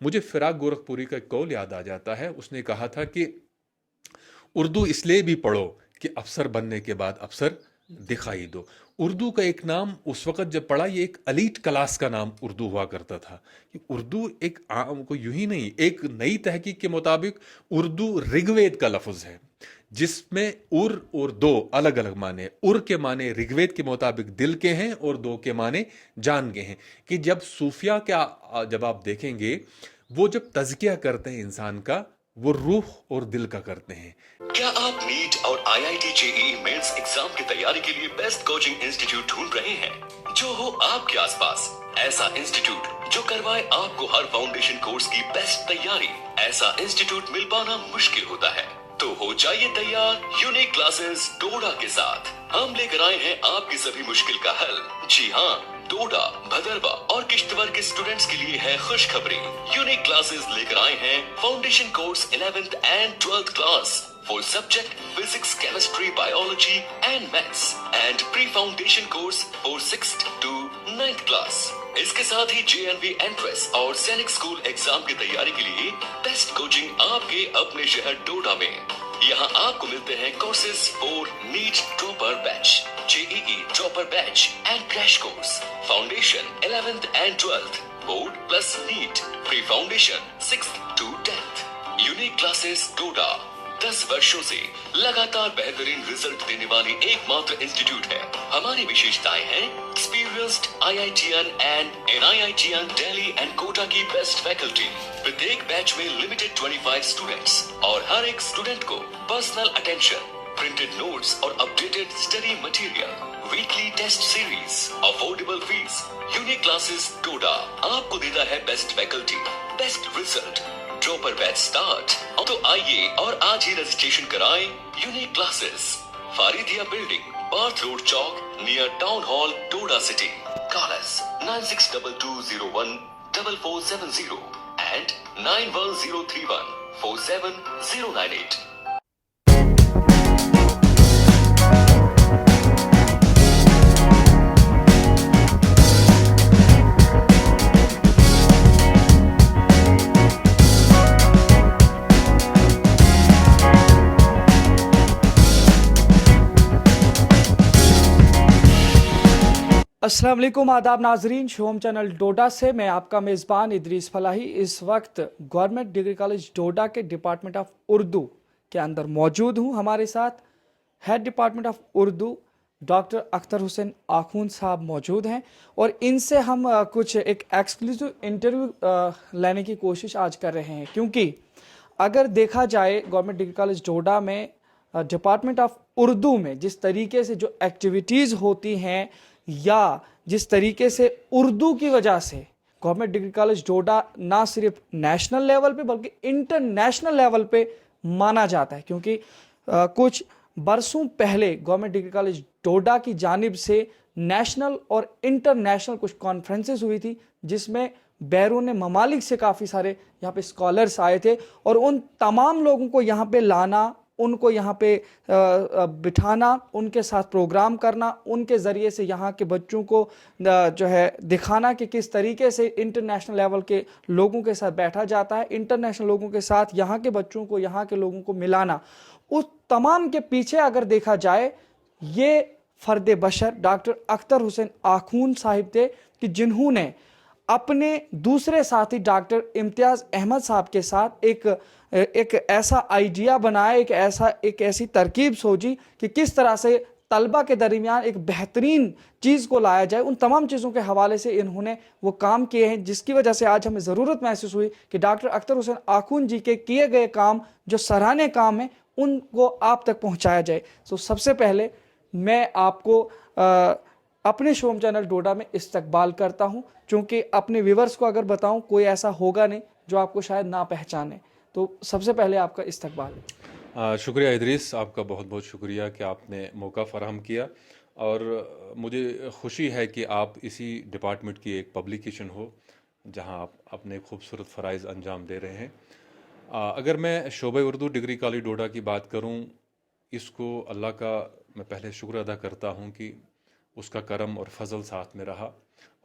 मुझे फिराक गोरखपुरी का एक कौल याद आ जाता है। उसने कहा था कि उर्दू इसलिए भी पढ़ो कि अफसर बनने के बाद अफसर दिखाई दो। उर्दू का एक नाम उस वक़्त जब पढ़ा, ये एक एलीट क्लास का नाम उर्दू हुआ करता था। कि उर्दू एक आम को यूं ही नहीं, एक नई तहकीक के मुताबिक उर्दू ऋग्वेद का लफ्ज़ है, जिसमें उर और दो अलग अलग माने। उर के माने ऋग्वेद के मुताबिक दिल के हैं और दो के माने जान के हैं। कि जब सूफिया का जब आप देखेंगे, वो जब तज़किया करते हैं इंसान का, वो रूह और दिल का करते हैं। क्या आप नीट और IIT JEE मेंस एग्जाम की तैयारी के लिए बेस्ट कोचिंग इंस्टीट्यूट ढूंढ रहे हैं? जो हो आपके आसपास, ऐसा इंस्टीट्यूट जो करवाए आपको हर फाउंडेशन कोर्स की बेस्ट तैयारी, ऐसा इंस्टीट्यूट मिल पाना मुश्किल होता है। तो हो जाइए तैयार यूनिक क्लासेस डोडा के साथ। हम लेकर आए हैं आपकी सभी मुश्किल का हल। जी हाँ, डोडा, भदरवा और किश्तवाड़ के स्टूडेंट्स के लिए है खुशखबरी। यूनिक क्लासेस लेकर आए हैं foundation course 11th and 12th class for subject physics, chemistry, biology and maths and pre-foundation course for 6th to 9th class। इसके साथ ही JNV एंट्रेंस और सैनिक स्कूल एग्जाम की तैयारी के लिए बेस्ट कोचिंग आपके अपने शहर डोडा में। यहाँ आपको मिलते हैं courses for NEET dropper batch, JEE dropper batch and crash course, foundation 11th and 12th, board plus NEET, pre foundation 6th to 10th। Unique classes Doda 10 वर्षों से लगातार बेहतरीन रिजल्ट देने वाली एकमात्र इंस्टीट्यूट है। हमारी विशेषताएं हैं experienced IITian and NIITian Delhi and Kota की बेस्ट फैकल्टी। प्रत्येक बैच में लिमिटेड 25 स्टूडेंट्स और हर एक स्टूडेंट को पर्सनल अटेंशन, प्रिंटेड नोट्स और updated study material, weekly test series, affordable fees. Unique classes Doda आपको देता है best faculty, best result, dropper batch start. तो आइए और आज ही रजिस्ट्रेशन कराएं। Unique classes, Faridia building, Barth road Chowk, near town hall, Doda city. Call us 9622014470 and 9103147098। अस्सलाम वालेकुम, आदाब नाजरीन। शोम चैनल डोडा से मैं आपका मेज़बान इदरीस फलाही इस वक्त गवर्नमेंट डिग्री कॉलेज डोडा के डिपार्टमेंट ऑफ उर्दू के अंदर मौजूद हूँ। हमारे साथ head department of Urdu doctor Akhtar Hussain आखून साहब मौजूद हैं और इनसे हम कुछ एक एक्सक्लूसिव इंटरव्यू लेने की कोशिश आज कर रहे हैं, क्योंकि अगर देखा जाए गवर्नमेंट डिग्री कॉलेज डोडा में डिपार्टमेंट ऑफ उर्दू में जिस तरीके से जो एक्टिविटीज़ होती हैं या जिस तरीके से उर्दू की वजह से गवर्नमेंट डिग्री कॉलेज डोडा ना सिर्फ नेशनल लेवल पे बल्कि इंटरनेशनल लेवल पे माना जाता है, क्योंकि कुछ बरसों पहले गवर्नमेंट डिग्री कॉलेज डोडा की जानिब से नेशनल और इंटरनेशनल कुछ कॉन्फ्रेंसेस हुई थी, जिसमें बैरून ममालिक से काफ़ी सारे यहाँ पे स्कॉलर्स आए थे और उन तमाम लोगों को यहाँ पे लाना, उनको यहाँ पे बिठाना, उनके साथ प्रोग्राम करना, उनके ज़रिए से यहाँ के बच्चों को जो है दिखाना कि किस तरीके से इंटरनेशनल लेवल के लोगों के साथ बैठा जाता है, इंटरनेशनल लोगों के साथ यहाँ के बच्चों को, यहाँ के लोगों को मिलाना। उस तमाम के पीछे अगर देखा जाए, ये फ़र्द बशर डॉक्टर अख्तर हुसैन आखून साहिब थे कि जिन्होंने अपने दूसरे साथी डॉक्टर इम्तियाज़ अहमद साहब के साथ एक ऐसा आइडिया बनाया, एक ऐसी तरकीब सोची कि किस तरह से तलबा के दरमियान एक बेहतरीन चीज़ को लाया जाए। उन तमाम चीज़ों के हवाले से इन्होंने वो काम किए हैं, जिसकी वजह से आज हमें ज़रूरत महसूस हुई कि डॉक्टर अख्तर हुसैन आखून जी के किए गए काम जो सराहनीय काम है उनको आप तक पहुँचाया जाए। तो सबसे पहले मैं आपको अपने शोम चैनल डोडा में इस्तकबाल करता हूं, क्योंकि अपने व्यूवर्स को अगर बताऊं कोई ऐसा होगा नहीं जो आपको शायद ना पहचाने। तो सबसे पहले आपका इस्तकबाल है। शुक्रिया इदरीस, आपका बहुत बहुत शुक्रिया कि आपने मौका फ़राहम किया और मुझे खुशी है कि आप इसी डिपार्टमेंट की एक पब्लिकेशन हो जहां आप अपने खूबसूरत फ़राइज़ अंजाम दे रहे हैं। अगर मैं शोबे उर्दू डिग्री कॉलेज डोडा की बात करूं, इसको अल्लाह का मैं पहले शुक्र अदा करता हूं कि उसका करम और फजल साथ में रहा।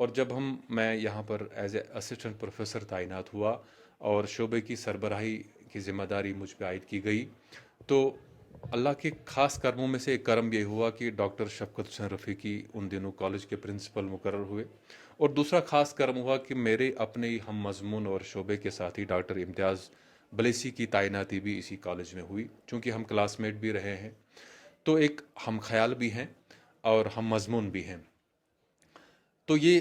और जब मैं यहाँ पर एज ए असिस्टेंट प्रोफेसर तैनात हुआ और शोबे की सरबराही की जिम्मेदारी मुझ पे आयद की गई। तो अल्लाह के ख़ास कर्मों में से एक कर्म ये हुआ कि डॉक्टर शफ़क़त हुसैन रफ़ीकी उन दिनों कॉलेज के प्रिंसिपल मुकर्रर हुए। और दूसरा ख़ास कर्म हुआ कि मेरे अपने ही हम मज़मून और शोबे के साथी डॉक्टर इम्तियाज़ बलेसी की तैनाती भी इसी कॉलेज में हुई। चूँकि हम क्लासमेट भी रहे हैं तो एक हम ख्याल भी हैं और हम मज़मून भी हैं। तो ये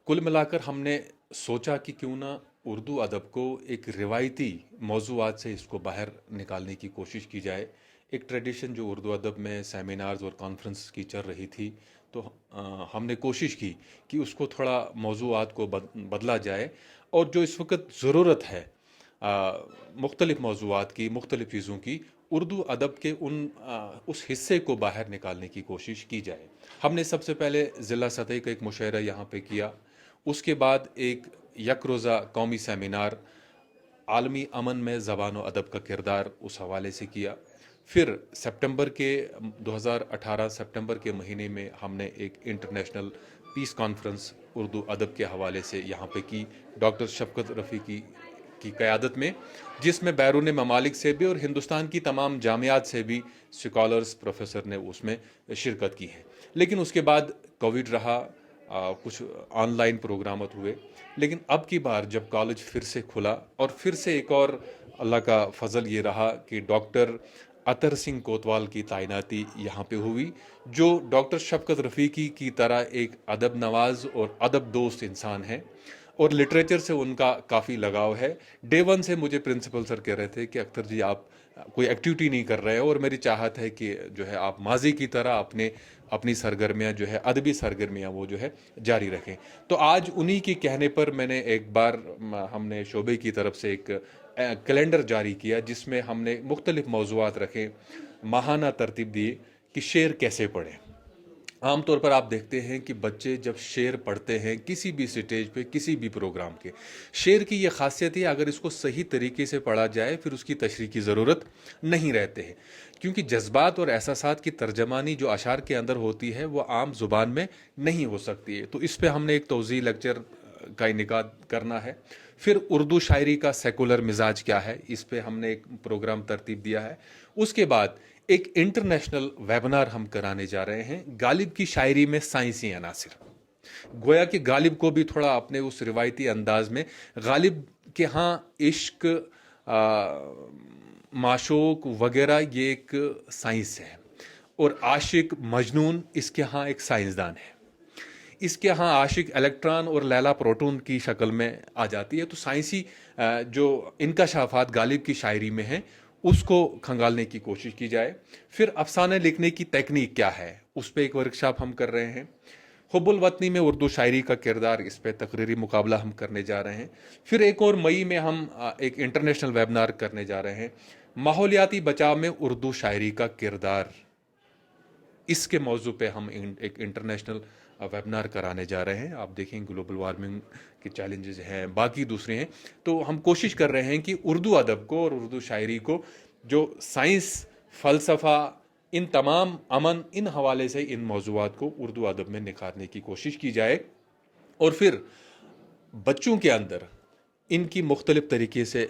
कुल मिलाकर हमने सोचा कि क्यों ना उर्दू अदब को एक रिवायती मौज़ूआत से इसको बाहर निकालने की कोशिश की जाए। एक ट्रेडिशन जो उर्दू अदब में सेमिनार्स और कॉन्फ्रेंस की चल रही थी, तो हमने कोशिश की कि उसको थोड़ा मौज़ूआत को बदला जाए और जो इस वक्त ज़रूरत है मुख्तलिफ़ मौज़ूआत की, मुख्तलिफ़ चीज़ों की, उर्दू अदब के उस हिस्से को बाहर निकालने की कोशिश की जाए। हमने सबसे पहले ज़िला सतह का एक मुशायरा यहाँ पे किया। उसके बाद एक यक रोज़ा कौमी सेमिनार आलमी अमन में ज़बान व अदब का किरदार उस हवाले से किया। फिर सितंबर के 2018 सितंबर के महीने में हमने एक इंटरनेशनल पीस कॉन्फ्रेंस उर्दू अदब के हवाले से यहाँ पे की डॉक्टर शफ़क़त रफ़ीकी की क़यादत में, जिसमें बैरून ममालिक से भी और हिंदुस्तान की तमाम जामियात से भी स्कॉलर्स प्रोफेसर ने उसमें शिरकत की है। लेकिन उसके बाद कोविड रहा, कुछ ऑनलाइन प्रोग्रामत हुए। लेकिन अब की बार जब कॉलेज फिर से खुला और फिर से एक और अल्लाह का फजल ये रहा कि डॉक्टर अतर सिंह कोतवाल की तैनाती यहाँ पे हुई, जो डॉक्टर शफ़क़त रफ़ीकी की तरह एक अदब नवाज और अदब दोस्त इंसान हैं और लिटरेचर से उनका काफ़ी लगाव है। डे वन से मुझे प्रिंसिपल सर कह रहे थे कि अख्तर जी आप कोई एक्टिविटी नहीं कर रहे हो और मेरी चाहत है कि जो है आप माजी की तरह अपनी सरगर्मियाँ जो है अदबी सरगर्मियाँ वो जो है जारी रखें। तो आज उन्हीं के कहने पर मैंने एक बार हमने शोबे की तरफ से एक कैलेंडर जारी किया जिसमें हमने मुख्तलिफ मौज़ूआत रखे, माहाना तरतीब दिए कि शेर कैसे पढ़ें। आमतौर पर आप देखते हैं कि बच्चे जब शेर पढ़ते हैं किसी भी स्टेज पे, किसी भी प्रोग्राम के, शेर की ये खासियत है अगर इसको सही तरीके से पढ़ा जाए फिर उसकी तशरीह की ज़रूरत नहीं रहते हैं, क्योंकि जज्बात और एहसासात की तर्जमानी जो अशार के अंदर होती है वो आम ज़ुबान में नहीं हो सकती है। तो इस पर हमने एक तौज़ी लेक्चर का इनेकाद करना है। फिर उर्दू शायरी का सेकुलर मिजाज क्या है, इस पे हमने एक प्रोग्राम तरतीब दिया है। उसके बाद एक इंटरनेशनल वेबिनार हम कराने जा रहे हैं, गालिब की शायरी में साइंसी अनासिर। गोया कि गालिब को भी थोड़ा अपने उस रिवायती अंदाज में, गालिब के यहाँ इश्क, माशूक वगैरह ये एक साइंस है और आशिक मजनून इसके यहाँ एक साइंसदान है। इसके यहाँ आशिक इलेक्ट्रॉन और लैला प्रोटॉन की शक्ल में आ जाती है। तो साइंसी जो इनकशाफात गालिब की शायरी में हैं उसको खंगालने की कोशिश की जाए। फिर अफसाने लिखने की टेक्निक क्या है उस पर एक वर्कशॉप हम कर रहे हैं। हुब्बुल वतनी में उर्दू शायरी का किरदार, इस पर तकरीरी मुकाबला हम करने जा रहे हैं। फिर एक और मई में हम एक इंटरनेशनल वेबिनार करने जा रहे हैं, माहौलियाती बचाव में उर्दू शायरी का किरदार। इसके मौजू पे हम एक इंटरनेशनल वेबिनार कराने जा रहे हैं। आप देखें ग्लोबल वार्मिंग के चैलेंजेस हैं, बाकी दूसरे हैं। तो हम कोशिश कर रहे हैं कि उर्दू अदब को और उर्दू शायरी को, जो साइंस, फ़लसफ़ा, इन तमाम अमन, इन हवाले से इन मौज़ूआत को उर्दू अदब में निखारने की कोशिश की जाए और फिर बच्चों के अंदर इनकी मुख्तलिफ़ तरीके से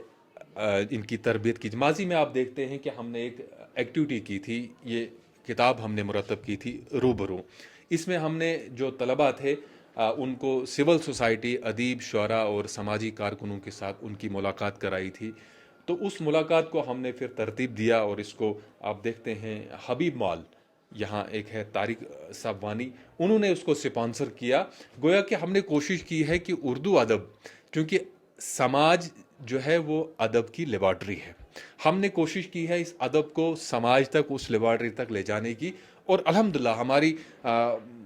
इनकी तरबियत की। माजी में आप देखते हैं कि हमने एक एक्टिविटी की थी, ये किताब हमने मुरतब की थी रूबरू। इसमें हमने जो तलबा थे उनको सिविल सोसाइटी, अदीब, शुअरा और समाजी कारकुनों के साथ उनकी मुलाकात कराई थी। तो उस मुलाकात को हमने फिर तरतीब दिया और इसको आप देखते हैं हबीब मॉल, यहाँ एक है तारिक साबवानी, उन्होंने उसको स्पॉन्सर किया। गोया कि हमने कोशिश की है कि उर्दू अदब, क्योंकि समाज जो है वो अदब की लेबॉर्ट्री है, हमने कोशिश की है इस अदब को समाज तक, उस लेबॉर्ट्री तक ले जाने की। और अल्हम्दुलिल्लाह हमारी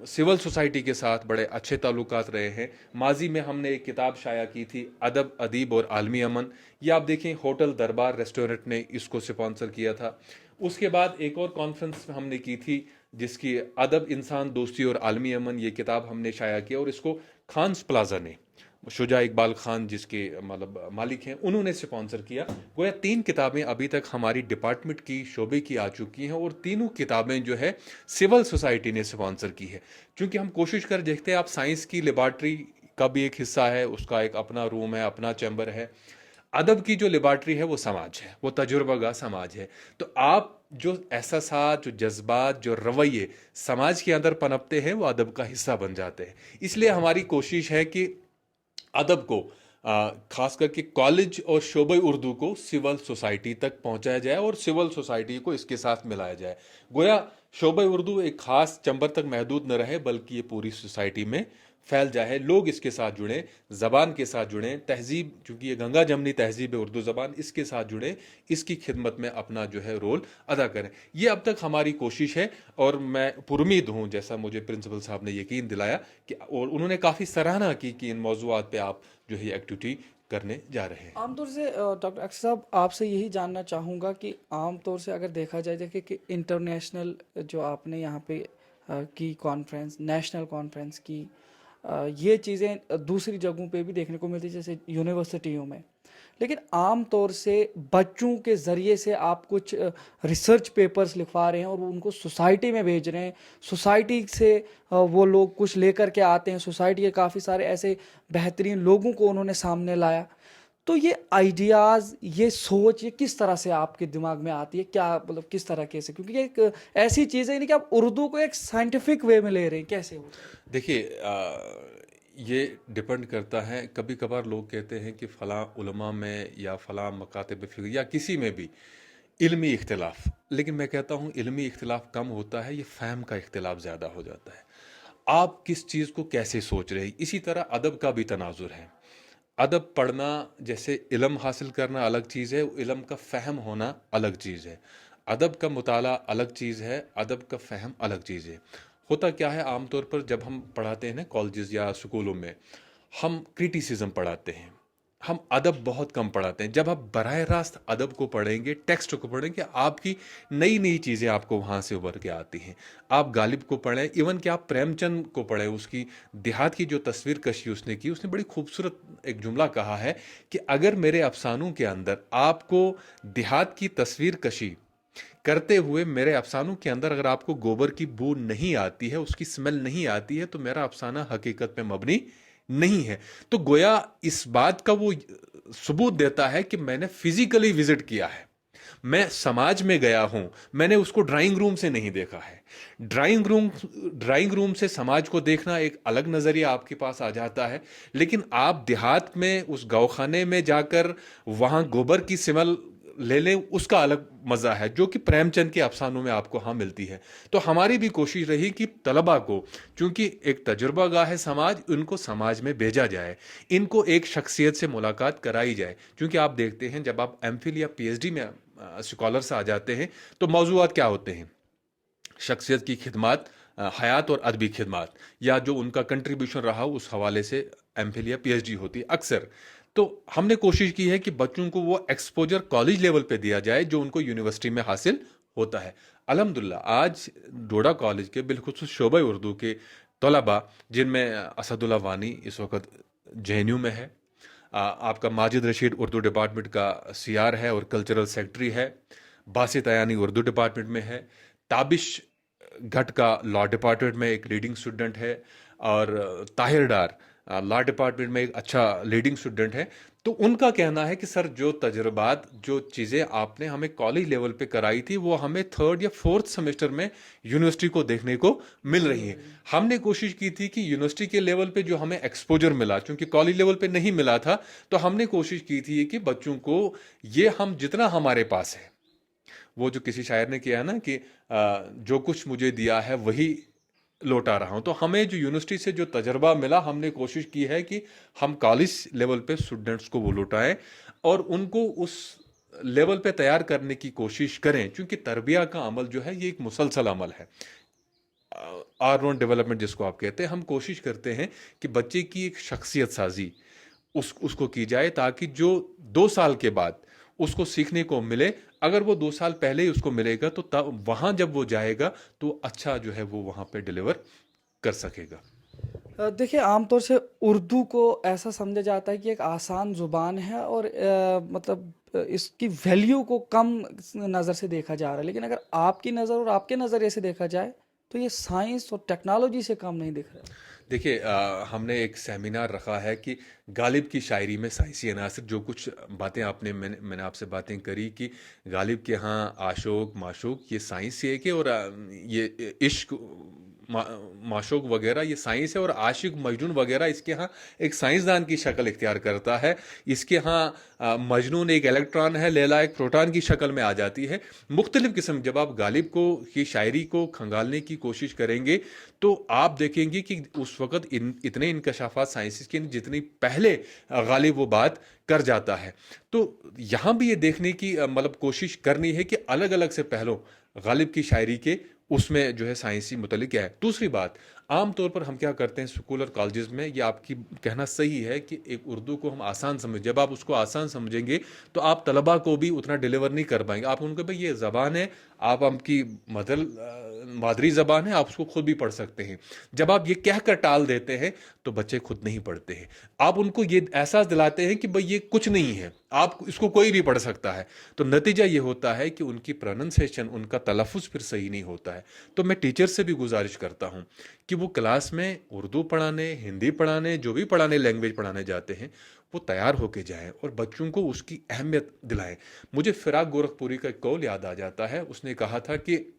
सिविल सोसाइटी के साथ बड़े अच्छे ताल्लुकात रहे हैं। माजी में हमने एक किताब शाया की थी, अदब, अदीब और आलमी अमन। ये आप देखें होटल दरबार रेस्टोरेंट ने इसको स्पॉन्सर किया था। उसके बाद एक और कॉन्फ्रेंस हमने की थी जिसकी अदब, इंसान दोस्ती और आलमी अमन, ये किताब हमने शाया किया और इसको खान्स प्लाजा ने, शुजा इकबाल खान जिसके मतलब मालिक हैं, उन्होंने स्पॉन्सर किया। गोया 3 किताबें अभी तक हमारी डिपार्टमेंट की, शोबे की आ चुकी हैं और तीनों किताबें जो है सिविल सोसाइटी ने स्पॉन्सर की है। क्योंकि हम कोशिश कर देखते हैं, आप साइंस की लेबॉर्ट्री का भी एक हिस्सा है, उसका एक अपना रूम है, अपना चैम्बर है। अदब की जो लेबॉर्ट्री है वो समाज है, वो तजुर्बागाह समाज है। तो आप जो एहसासात, जो जज्बात, जो रवैये समाज के अंदर पनपते हैं वो अदब का हिस्सा बन जाते हैं। इसलिए हमारी कोशिश है कि अदब को खास करके कॉलेज और शोबे उर्दू को सिविल सोसाइटी तक पहुंचाया जाए और सिविल सोसाइटी को इसके साथ मिलाया जाए। गोया शोबे उर्दू एक खास चंबर तक महदूद न रहे, बल्कि ये पूरी सोसाइटी में फैल जाए, लोग इसके साथ जुड़ें, ज़बान के साथ जुड़ें, तहजीब, चूंकि ये गंगा जमनी तहजीब है उर्दू ज़बान, इसके साथ जुड़ें, इसकी खिदमत में अपना जो है रोल अदा करें। ये अब तक हमारी कोशिश है और मैं पुरुमीद हूँ, जैसा मुझे प्रिंसिपल साहब ने यकीन दिलाया कि, और उन्होंने काफ़ी सराहना की कि इन मौज़ूआत पे आप जो है एक्टिविटी करने जा रहे हैं। आमतौर से डॉक्टर अक्सर साहब आपसे यही जानना चाहूँगा कि आमतौर से अगर देखा जाए, देखिए कि इंटरनेशनल जो आपने यहाँ पे की कॉन्फ्रेंस, नेशनल कॉन्फ्रेंस की, ये चीज़ें दूसरी जगहों पे भी देखने को मिलती है जैसे यूनिवर्सिटियों में, लेकिन आम तौर से बच्चों के ज़रिए से आप कुछ रिसर्च पेपर्स लिखवा रहे हैं और उनको सोसाइटी में भेज रहे हैं, सोसाइटी से वो लोग कुछ लेकर के आते हैं, सोसाइटी के काफ़ी सारे ऐसे बेहतरीन लोगों को उन्होंने सामने लाया। तो ये आइडियाज़, ये सोच, ये किस तरह से आपके दिमाग में आती है, क्या मतलब किस तरह कैसे, क्योंकि ये एक ऐसी चीज़ है नहीं कि आप उर्दू को एक साइंटिफिक वे में ले रहे हैं, कैसे हो? देखिए, ये डिपेंड करता है। कभी कभार लोग कहते हैं कि फ़लाँ उलमा में या फ़लाँ मकातब फ़िक़्ह या किसी में भी इल्मी इख्तिलाफ, लेकिन मैं कहता हूँ इल्मी इख्तिलाफ कम होता है, ये फ़हम का इख्तिलाफ ज़्यादा हो जाता है। आप किस चीज़ को कैसे सोच रहे हैं। इसी तरह अदब का भी तनाजुर है। अदब पढ़ना जैसे इल्म हासिल करना अलग चीज़ है, इल्म का फ़हम होना अलग चीज़ है। अदब का मुताला अलग चीज़ है, अदब का फ़हम अलग चीज़ है। होता क्या है, आमतौर पर जब हम पढ़ाते हैं ना कॉलेजेस या स्कूलों में, हम क्रिटिसिज्म पढ़ाते हैं, हम अदब बहुत कम पढ़ाते हैं। जब आप बराह रास्त अदब को पढ़ेंगे, टेक्स्ट को पढ़ेंगे, आपकी नई नई चीज़ें आपको वहाँ से उभर के आती हैं। आप गालिब को पढ़ें, इवन कि आप प्रेमचंद को पढ़ें, उसकी देहात की जो तस्वीर कशी उसने की, उसने बड़ी खूबसूरत एक जुमला कहा है कि अगर मेरे अफसानों के अंदर आपको देहात की तस्वीर कशी करते हुए मेरे अफसानों के अंदर अगर आपको गोबर की बू नहीं आती है, उसकी स्मेल नहीं आती है, तो मेरा अफसाना हकीकत में मबनी नहीं है। तो गोया इस बात का वो सबूत देता है कि मैंने फिजिकली विजिट किया है, मैं समाज में गया हूं, मैंने उसको ड्राइंग रूम से नहीं देखा है। ड्राइंग रूम से समाज को देखना एक अलग नजरिया आपके पास आ जाता है, लेकिन आप देहात में उस गौखाने में जाकर वहां गोबर की स्मेल ले लें, उसका अलग मज़ा है, जो कि प्रेमचंद के अफसानों में आपको हाँ मिलती है। तो हमारी भी कोशिश रही कि तलबा को, चूंकि एक तजुर्बागाह है समाज, उनको समाज में भेजा जाए, इनको एक शख्सियत से मुलाकात कराई जाए। क्योंकि आप देखते हैं जब आप एमफिल या पीएचडी में स्कॉलर से आ जाते हैं तो मौजूआत क्या होते हैं, शख्सियत की खिदमत, हयात और अदबी खिदमत, या जो उनका कंट्रीब्यूशन रहा उस हवाले से एमफिल या पीएचडी होती है अक्सर। तो हमने कोशिश की है कि बच्चों को वो एक्सपोजर कॉलेज लेवल पे दिया जाए जो उनको यूनिवर्सिटी में हासिल होता है। अल्हम्दुलिल्लाह आज डोडा कॉलेज के बिलखुसूस शोबे उर्दू के तलबा, जिनमें असदुल्ला वानी इस वक्त जेएनयू में है, आपका माजिद रशीद उर्दू डिपार्टमेंट का सीआर है और कल्चरल सेक्रेटरी है, बासित अयानी उर्दू डिपार्टमेंट में है, ताबिश घट का लॉ डिपार्टमेंट में एक रीडिंग स्टूडेंट है, और ताहिर डार लॉ डिपार्टमेंट में एक अच्छा लीडिंग स्टूडेंट है। तो उनका कहना है कि सर जो तजुर्बात, जो चीज़ें आपने हमें कॉलेज लेवल पे कराई थी, वो हमें 3rd या 4th सेमेस्टर में यूनिवर्सिटी को देखने को मिल रही है। हमने कोशिश की थी कि यूनिवर्सिटी के लेवल पे जो हमें एक्सपोजर मिला, क्योंकि कॉलेज लेवल पे नहीं मिला था, तो हमने कोशिश की थी कि बच्चों को ये हम जितना हमारे पास है, वो जो किसी शायर ने किया है ना कि जो कुछ मुझे दिया है वही लौटा रहा हूं, तो हमें जो यूनिवर्सिटी से जो तजर्बा मिला, हमने कोशिश की है कि हम कॉलेज लेवल पे स्टूडेंट्स को वो लौटाएं और उनको उस लेवल पे तैयार करने की कोशिश करें। क्योंकि तरबिया का अमल जो है ये एक मुसलसल अमल है, ऑलराउंड डेवलपमेंट जिसको आप कहते हैं। हम कोशिश करते हैं कि बच्चे की एक शख्सियत साजी उसको की जाए, ताकि जो 2 साल के बाद उसको सीखने को मिले, अगर वो 2 साल पहले ही उसको मिलेगा तो तब वहाँ जब वो जाएगा तो अच्छा जो है वो वहाँ पे डिलीवर कर सकेगा। देखिए आमतौर से उर्दू को ऐसा समझा जाता है कि एक आसान ज़ुबान है और मतलब इसकी वैल्यू को कम नज़र से देखा जा रहा है, लेकिन अगर आपकी नज़र और आपके नज़रिए से देखा जाए तो ये साइंस और टेक्नोलॉजी से कम नहीं दिख रहा। देखिए हमने एक सेमिनार रखा है कि गालिब की शायरी में साइंसी अनासर, जो कुछ बातें मैंने आपसे बातें करी कि गालिब के यहाँ आशोक माशूक ये साइंस ही है कि, और ये इश्क माशूक वगैरह ये साइंस है, और आशिक मजनून वगैरह इसके यहाँ एक साइंसदान की शक्ल इख्तियार करता है। इसके यहाँ मजनून एक इलेक्ट्रॉन है, लैला एक प्रोटॉन की शक्ल में आ जाती है। मुख्तलिफ किस्म, जब आप गालिब को की शायरी को खंगालने की कोशिश करेंगे तो आप देखेंगे कि उस वक़्त इतने इंकशाफात साइंस के जितनी पहले गालिब वो बात कर जाता है। तो यहाँ भी ये देखने की मतलब कोशिश करनी है कि अलग अलग से पहलों गालिब की शायरी के उसमें जो है साइंसी मुतल्लिक क्या है। दूसरी बात, आम तौर पर हम क्या करते हैं स्कूल और कॉलेजेस में, ये आपकी कहना सही है कि एक उर्दू को हम आसान समझ, जब आप उसको आसान समझेंगे तो आप तलबा को भी उतना डिलीवर नहीं कर पाएंगे। आप उनको भाई ये ज़बान है, आप आपकी मादरी ज़बान है, आप उसको खुद भी पढ़ सकते हैं। जब आप ये कह कर टाल देते हैं तो बच्चे खुद नहीं पढ़ते हैं। आप उनको ये एहसास दिलाते हैं कि भाई ये कुछ नहीं है, आप इसको कोई भी पढ़ सकता है, तो नतीजा ये होता है कि उनकी प्रोनंसिएशन, उनका तलफ़ुज़ फिर सही नहीं होता है। तो मैं टीचर से भी गुजारिश करता हूँ कि वो क्लास में उर्दू पढ़ाने, हिंदी पढ़ाने, जो भी पढ़ाने लैंग्वेज पढ़ाने जाते हैं वो तैयार होके जाएं और बच्चों को उसकी अहमियत दिलाएं। मुझे फिराक गोरखपुरी का एक कौल याद आ जाता है। उसने कहा था कि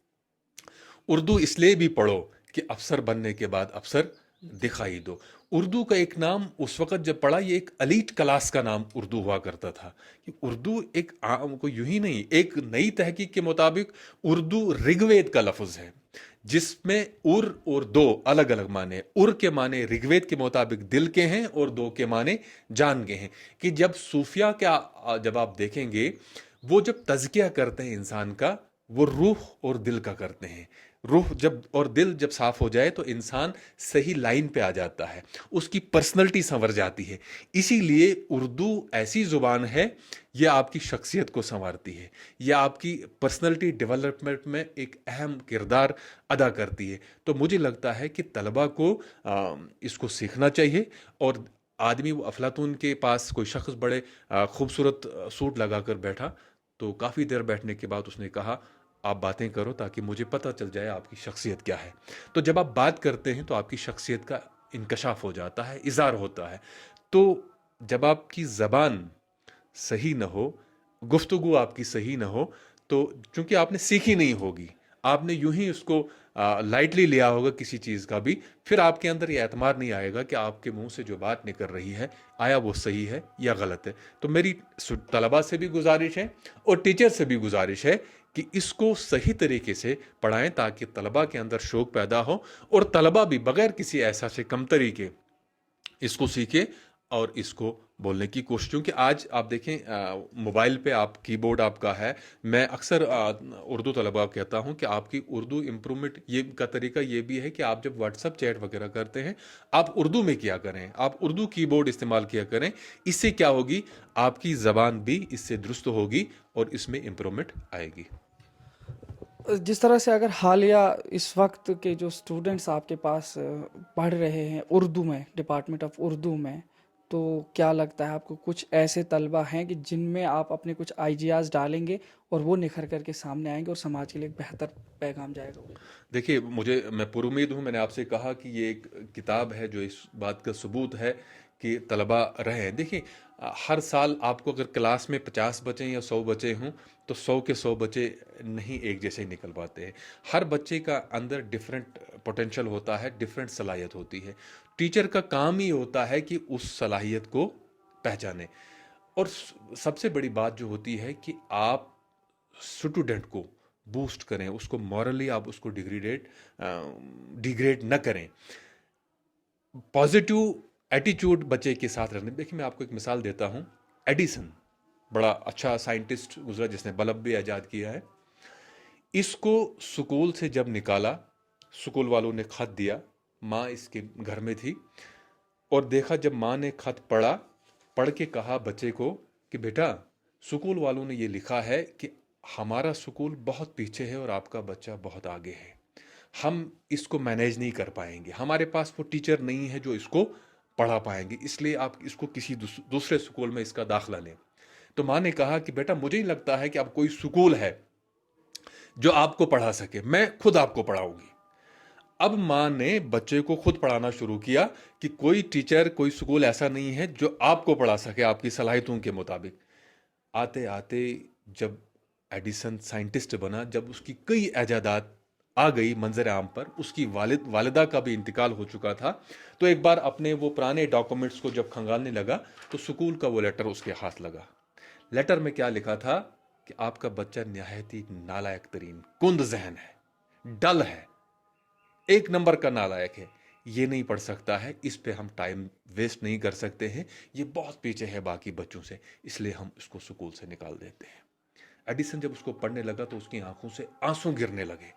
उर्दू इसलिए भी पढ़ो कि अफसर बनने के बाद अफसर दिखाई दो। उर्दू का एक नाम उस वक़्त जब पढ़ा, ये एक एलीट क्लास का नाम उर्दू हुआ करता था कि उर्दू एक आम को यूं ही नहीं, एक नई तहकीक के मुताबिक उर्दू ऋग्वेद का लफ्ज़ है जिसमें उर और दो अलग अलग माने। उर के माने ऋग्वेद के मुताबिक दिल के हैं और दो के माने जान के हैं। कि जब सूफिया का जब आप देखेंगे वो जब तज़किया करते हैं इंसान का, वो रूह और दिल का करते हैं। रूह जब और दिल जब साफ हो जाए तो इंसान सही लाइन पे आ जाता है, उसकी पर्सनैलिटी संवर जाती है। इसीलिए उर्दू ऐसी ज़ुबान है, यह आपकी शख्सियत को संवारती है, यह आपकी पर्सनैलिटी डेवलपमेंट में एक अहम किरदार अदा करती है। तो मुझे लगता है कि तलबा को इसको सीखना चाहिए। और आदमी, वो अफलातून के पास कोई शख्स बड़े खूबसूरत सूट लगा कर बैठा, तो काफ़ी देर बैठने के बाद उसने कहा आप बातें करो ताकि मुझे पता चल जाए आपकी शख्सियत क्या है। तो जब आप बात करते हैं तो आपकी शख्सियत का इंकशाफ हो जाता है, इज़हार होता है। तो जब आपकी ज़बान सही न हो, गुफ्तगू आपकी सही न हो, तो चूंकि आपने सीखी नहीं होगी, आपने यूं ही उसको लाइटली लिया होगा किसी चीज़ का भी, फिर आपके अंदर ये एतमाद नहीं आएगा कि आपके मुंह से जो बात निकल रही है आया वो सही है या गलत है। तो मेरी तलबा से भी गुजारिश है और टीचर से भी गुजारिश है कि इसको सही तरीके से पढ़ाएं ताकि तलबा के अंदर शौक पैदा हो और तलबा भी बगैर किसी एहसास कमतरी के इसको सीखे और इसको बोलने की कोशिश। क्योंकि आज आप देखें मोबाइल पे आप कीबोर्ड आपका है। मैं अक्सर उर्दू तलबा को कहता हूं कि आपकी उर्दू इम्प्रूवमेंट ये का तरीका ये भी है कि आप जब व्हाट्सअप चैट वगैरह करते हैं आप उर्दू में किया करें, आप उर्दू कीबोर्ड इस्तेमाल किया करें। इससे क्या होगी, आपकी ज़बान भी इससे दुरुस्त होगी और इसमें इम्प्रूवमेंट आएगी। जिस तरह से अगर हालिया इस वक्त के जो स्टूडेंट्स आपके पास पढ़ रहे हैं उर्दू में, डिपार्टमेंट ऑफ उर्दू में, तो क्या लगता है आपको कुछ ऐसे तलबा हैं कि जिनमें आप अपने कुछ आइडियाज़ डालेंगे और वो निखर करके सामने आएंगे और समाज के लिए एक बेहतर पैगाम जाएगा? देखिए, मैं पुरुमीद हूँ। मैंने आपसे कहा कि ये एक किताब है जो इस बात का सबूत है कि तलबा रहे। देखिए, हर साल आपको अगर क्लास में 50 बच्चे या 100 बच्चे हों तो 100 के 100 बच्चे नहीं एक जैसे निकल पाते हैं। हर बच्चे का अंदर डिफरेंट पोटेंशियल होता है, डिफरेंट सलाहियत होती है। टीचर का काम ही होता है कि उस सलाहियत को पहचाने। और सबसे बड़ी बात जो होती है कि आप स्टूडेंट को बूस्ट करें, उसको मॉरली आप उसको डिग्रेड न करें। पॉजिटिव एटीट्यूड बच्चे के साथ रखने। देखिए, मैं आपको एक मिसाल देता हूँ। एडिसन बड़ा अच्छा साइंटिस्ट गुजरा जिसने बल्ब भी ईजाद किया है। इसको स्कूल से जब निकाला, स्कूल वालों ने खत दिया, माँ इसके घर में थी और देखा, जब माँ ने खत पढ़ा, पढ़ के कहा बच्चे को कि बेटा, स्कूल वालों ने ये लिखा है कि हमारा स्कूल बहुत पीछे है और आपका बच्चा बहुत आगे है, हम इसको मैनेज नहीं कर पाएंगे, हमारे पास वो टीचर नहीं है जो इसको पढ़ा पाएंगे, इसलिए आप इसको किसी दूसरे स्कूल में इसका दाखिला लें। तो माँ ने कहा कि बेटा, मुझे ही लगता है कि अब कोई स्कूल है जो आपको पढ़ा सके, मैं खुद आपको पढ़ाऊंगी। अब माँ ने बच्चे को खुद पढ़ाना शुरू किया कि कोई टीचर, कोई स्कूल ऐसा नहीं है जो आपको पढ़ा सके आपकी सलाहियतों के मुताबिक। आते आते जब एडिसन साइंटिस्ट बना, जब उसकी कई ईजादात आ गई मंजर आम पर, उसकी वालिदा का भी इंतकाल हो चुका था, तो एक बार अपने वो पुराने डॉक्यूमेंट्स को जब खंगालने लगा तो स्कूल का वो लेटर उसके हाथ लगा। लेटर में क्या लिखा था कि आपका बच्चा निहायत ही नालायक तरीन कुंद जहन है, डल है, एक नंबर का नालायक है, ये नहीं पढ़ सकता है, इस पे हम टाइम वेस्ट नहीं कर सकते हैं, ये बहुत पीछे है बाकी बच्चों से, इसलिए हम इसको स्कूल से निकाल देते हैं। एडिसन जब उसको पढ़ने लगा तो उसकी आंखों से आंसू गिरने लगे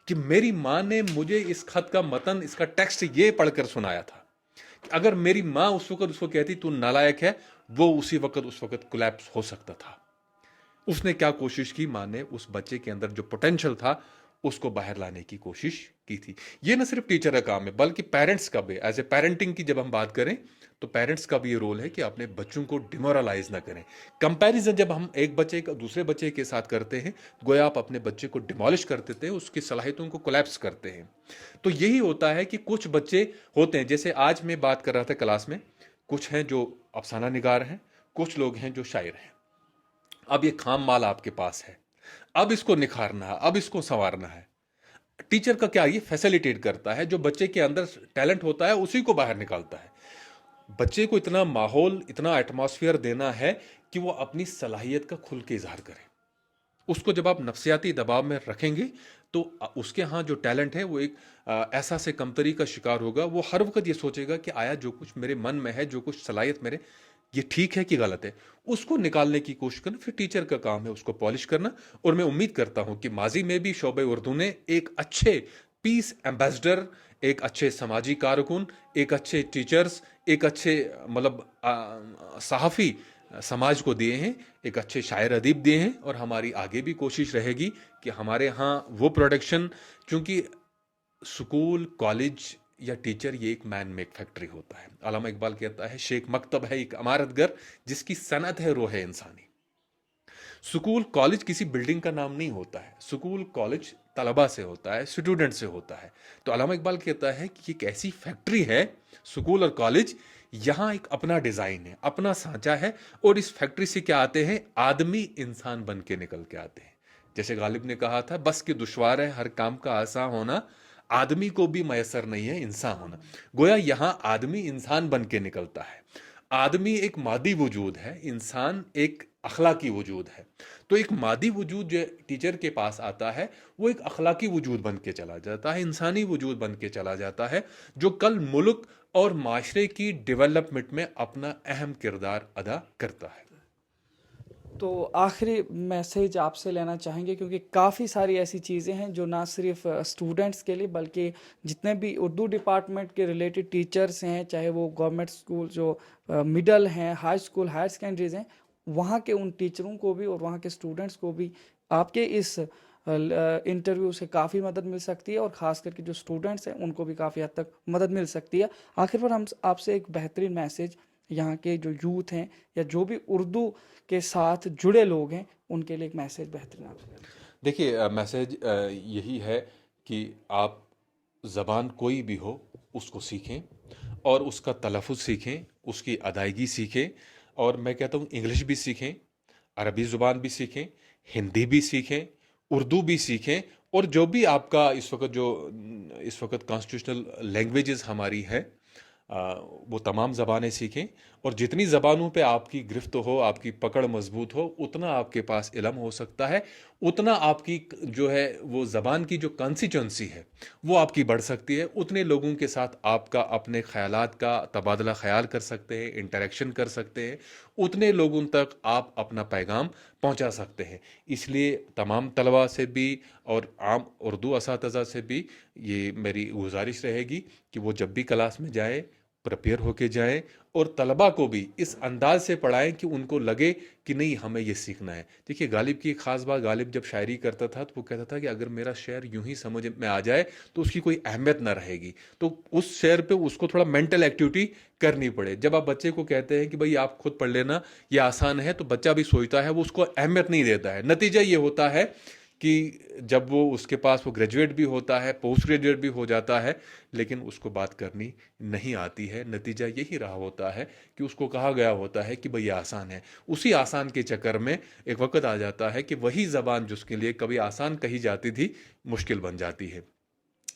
कि मेरी माँ ने मुझे इस खत का मतन, इसका टेक्स्ट ये पढ़कर सुनाया था कि अगर मेरी माँ उस वक्त उसको कहती तू नालायक है, वो उसी वक्त उस वक्त कोलैप्स हो सकता था। उसने क्या कोशिश की, माँ ने उस बच्चे के अंदर जो पोटेंशियल था उसको बाहर लाने की कोशिश की थी। ये न सिर्फ टीचर का काम है बल्कि पेरेंट्स का भी। एज ए पेरेंटिंग की जब हम बात करें तो पेरेंट्स का भी ये रोल है कि अपने बच्चों को डिमोरलाइज ना करें। कंपैरिजन जब हम एक बच्चे का दूसरे बच्चे के साथ करते हैं, गोया आप अपने बच्चे को डिमोलिश कर देते हैं, उसकी सलाहियतों को कोलैप्स करते हैं। तो यही होता है कि कुछ बच्चे होते हैं, जैसे आज मैं बात कर रहा था क्लास में, कुछ हैं जो अफसाना निगार हैं, कुछ लोग हैं जो शायर हैं। अब ये खाम माल आपके पास है, अब इसको निखारना है, अब इसको संवारना है। टीचर का क्या, ये फैसिलिटेट करता है, जो बच्चे के अंदर टैलेंट होता है उसी को बाहर निकालता है। बच्चे को इतना माहौल, इतना एटमॉस्फेयर देना है कि वो अपनी सलाहियत का खुल के इजहार करे। उसको जब आप नफ्सियाती दबाव में रखेंगे तो उसके यहाँ जो टैलेंट है वो एक ऐसा से कमतरी का शिकार होगा। वो हर वक्त ये सोचेगा कि आया जो कुछ मेरे मन में है, जो कुछ सलाहियत मेरे, ये ठीक है कि गलत है, उसको निकालने की कोशिश करना। फिर टीचर का काम है उसको पॉलिश करना। और मैं उम्मीद करता हूं कि माजी में भी शोबे उर्दू ने एक अच्छे पीस एम्बेसडर, एक अच्छे समाजी कारकुन, एक अच्छे टीचर्स, एक अच्छे मतलब सहाफ़ी समाज को दिए हैं, एक अच्छे शायर अदीब दिए हैं। और हमारी आगे भी कोशिश रहेगी कि हमारे यहाँ वो प्रोडक्शन, चूँकि स्कूल, कॉलेज या टीचर ये एक मैन मेक फैक्ट्री होता है। अल्लामा इकबाल कहता है शेख मकतब है एक इमारत घर जिसकी सनत है रोह इंसानी। स्कूल कॉलेज किसी बिल्डिंग का नाम नहीं होता है, स्कूल कॉलेज तलबा से होता है, स्टूडेंट से होता है। तो अल्लामा इकबाल कहता है कि एक ऐसी फैक्ट्री है स्कूल और कॉलेज, यहाँ एक अपना डिज़ाइन है, अपना सांचा है, और इस फैक्ट्री से क्या आते हैं, आदमी इंसान बन के निकल के आते हैं। जैसे गालिब ने कहा था, बस कि दुश्वार है हर काम का आसान होना, आदमी को भी मैसर नहीं है इंसान होना। गोया यहाँ आदमी इंसान बन के निकलता है। आदमी एक मादी वजूद है, इंसान एक अखलाकी वजूद है। तो एक मादी वजूद जो टीचर के पास आता है वो एक अखलाकी वजूद बन के चला जाता है, इंसानी वजूद बन के चला जाता है, जो कल मुल्क और माशरे की डेवलपमेंट में अपना अहम किरदार अदा करता है। तो आखिरी मैसेज आपसे लेना चाहेंगे, क्योंकि काफ़ी सारी ऐसी चीज़ें हैं जो ना सिर्फ स्टूडेंट्स के लिए बल्कि जितने भी उर्दू डिपार्टमेंट के रिलेटेड टीचर्स हैं, चाहे वो गवर्नमेंट स्कूल जो मिडल हैं, हाई स्कूल, हायर सेकेंडरीज हैं, वहाँ के उन टीचरों को भी और वहाँ के स्टूडेंट्स को भी आपके इस इंटरव्यू से काफ़ी मदद मिल सकती है, और ख़ास करके जो स्टूडेंट्स हैं उनको भी काफ़ी हद तक मदद मिल सकती है। आखिर पर हम आपसे एक बेहतरीन मैसेज यहाँ के जो यूथ हैं या जो भी उर्दू के साथ जुड़े लोग हैं उनके लिए एक मैसेज बेहतरीन आपसे। देखिए, मैसेज यही है कि आप ज़बान कोई भी हो उसको सीखें और उसका तलफ़ुज़ सीखें, उसकी अदायगी सीखें। और मैं कहता हूँ इंग्लिश भी सीखें, अरबी ज़ुबान भी सीखें, हिंदी भी सीखें, उर्दू भी सीखें, और जो भी आपका इस वक्त कॉन्स्टिट्यूशनल लैंग्वेजेस हमारी हैं वो तमाम ज़बानें सीखें। और जितनी ज़बानों पे आपकी गिरफ्त हो, आपकी पकड़ मजबूत हो, उतना आपके पास इल्म हो सकता है, उतना आपकी जो है वो ज़बान की जो कॉन्स्टिट्यूंसी है वो आपकी बढ़ सकती है। उतने लोगों के साथ आपका अपने ख़यालात का तबादला ख़याल कर सकते हैं, इंटरेक्शन कर सकते हैं, उतने लोगों तक आप अपना पैगाम पहुंचा सकते हैं। इसलिए तमाम तलबा से भी और आम उर्दू असातिज़ा से भी ये मेरी गुजारिश रहेगी कि वो जब भी क्लास में जाए प्रिपेयर होके जाएं, और तलबा को भी इस अंदाज से पढ़ाएं कि उनको लगे कि नहीं हमें ये सीखना है। देखिए, गालिब की एक ख़ास बात, गालिब जब शायरी करता था तो वो कहता था कि अगर मेरा शेर यूं ही समझ में आ जाए तो उसकी कोई अहमियत ना रहेगी, तो उस शेर पे उसको थोड़ा मेंटल एक्टिविटी करनी पड़े। जब आप बच्चे को कहते हैं कि भाई आप खुद पढ़ लेना, ये आसान है, तो बच्चा भी सोचता है, वो उसको अहमियत नहीं देता है। नतीजा ये होता है कि जब वो उसके पास वो ग्रेजुएट भी होता है, पोस्ट ग्रेजुएट भी हो जाता है, लेकिन उसको बात करनी नहीं आती है। नतीजा यही रहा होता है कि उसको कहा गया होता है कि भाई ये आसान है। उसी आसान के चक्कर में एक वक्त आ जाता है कि वही ज़बान जिसके लिए कभी आसान कही जाती थी, मुश्किल बन जाती है।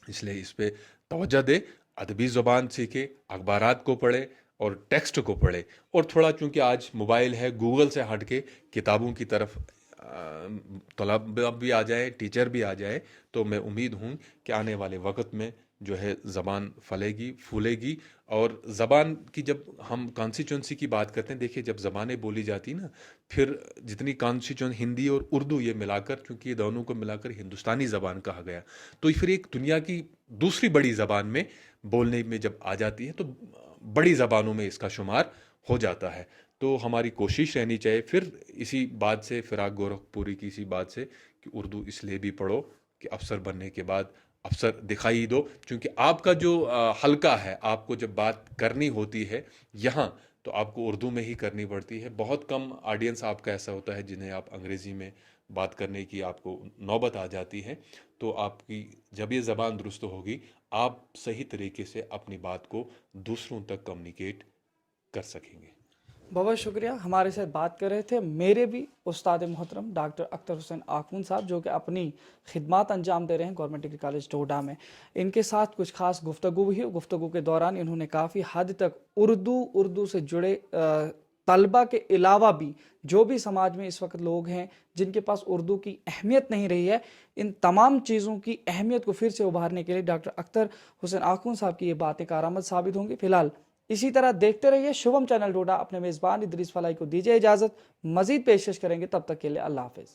इसलिए इस पे तवज्जो दे, अदबी ज़ुबान सीखे, अखबारात को पढ़े और टेक्स्ट को पढ़े, और थोड़ा चूंकि आज मोबाइल है, गूगल से हट के किताबों की तरफ तलबा भी आ जाए, टीचर भी आ जाए, तो मैं उम्मीद हूँ कि आने वाले वक्त में जो है ज़बान फलेगी, फूलेगी। और ज़बान की जब हम कॉन्स्टिट्यूंसी की बात करते हैं, देखिए जब ज़बानें बोली जाती ना, फिर जितनी कॉन्स्टिट्यूंसी हिंदी और उर्दू ये मिलाकर, क्योंकि ये दोनों को मिलाकर हिंदुस्तानी ज़बान कहा गया, तो फिर एक दुनिया की दूसरी बड़ी ज़बान में बोलने में जब आ जाती है तो बड़ी ज़बानों में इसका शुमार हो जाता है। तो हमारी कोशिश रहनी चाहिए, फिर इसी बात से, फिराक गोरखपुरी की इसी बात से, कि उर्दू इसलिए भी पढ़ो कि अफसर बनने के बाद अफसर दिखाई दो। क्योंकि आपका जो हल्का है, आपको जब बात करनी होती है यहाँ, तो आपको उर्दू में ही करनी पड़ती है। बहुत कम ऑडियंस आपका ऐसा होता है जिन्हें आप अंग्रेज़ी में बात करने की आपको नौबत आ जाती है। तो आपकी जब ये ज़बान दुरुस्त होगी, आप सही तरीके से अपनी बात को दूसरों तक कम्युनिकेट कर सकेंगे। बहुत शुक्रिया। हमारे साथ बात कर रहे थे मेरे भी उस्ताद मोहतरम डॉक्टर अख्तर हुसैन आखून साहब, जो कि अपनी खिदमत अंजाम दे रहे हैं गवर्नमेंट डिग्री कॉलेज डोडा में। इनके साथ कुछ खास गुफ्तगू हुई। गुफ्तगू के दौरान इन्होंने काफ़ी हद तक उर्दू से जुड़े तलबा के अलावा भी जो भी समाज में इस वक्त लोग हैं जिनके पास उर्दू की अहमियत नहीं रही है, इन तमाम चीज़ों की अहमियत को फिर से उभारने के लिए डॉक्टर अख्तर हुसैन आखून साहब की ये बातें कारआमद साबित होंगी। फिलहाल इसी तरह देखते रहिए शुभम चैनल डोडा। अपने मेज़बान इदरीस फलाही को दीजिए इजाज़त। मज़ीद पेशकश करेंगे, तब तक के लिए अल्लाह हाफिज़।